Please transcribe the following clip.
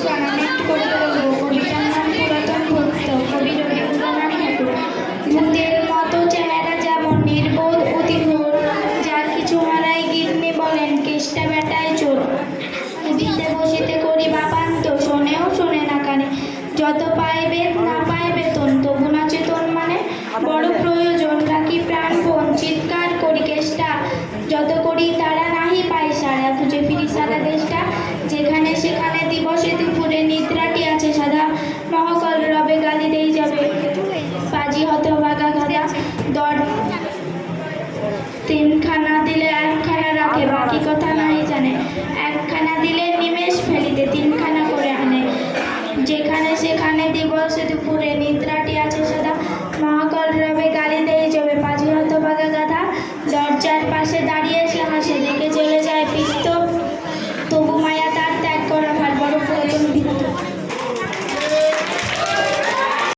গানানেট করে বলবো, কবিতার নাম পুরাতন ভক্ত, কবি রবীন্দ্রনাথ ঠাকুর। ভূতের মতো চেহারা যেমন নির্বোধ অতিঘোর, যার কিছু হারায় গিন্নি বলেন কেষ্টা বেটায় চোর। উঠিতে বসিতে করি বাপান্ত, শোনেও শোনে না কানে, যত পায় বেদ না পায় বেতন, তবু না চেতন মানে। বড় প্রয়োজন রাখি প্রাণপণ, চিৎকার করি কেষ্টা, যত করি তারা নাহি পাই সারা, খুঁজে ফিরি সারা দেশটা, যেখানে সেখানে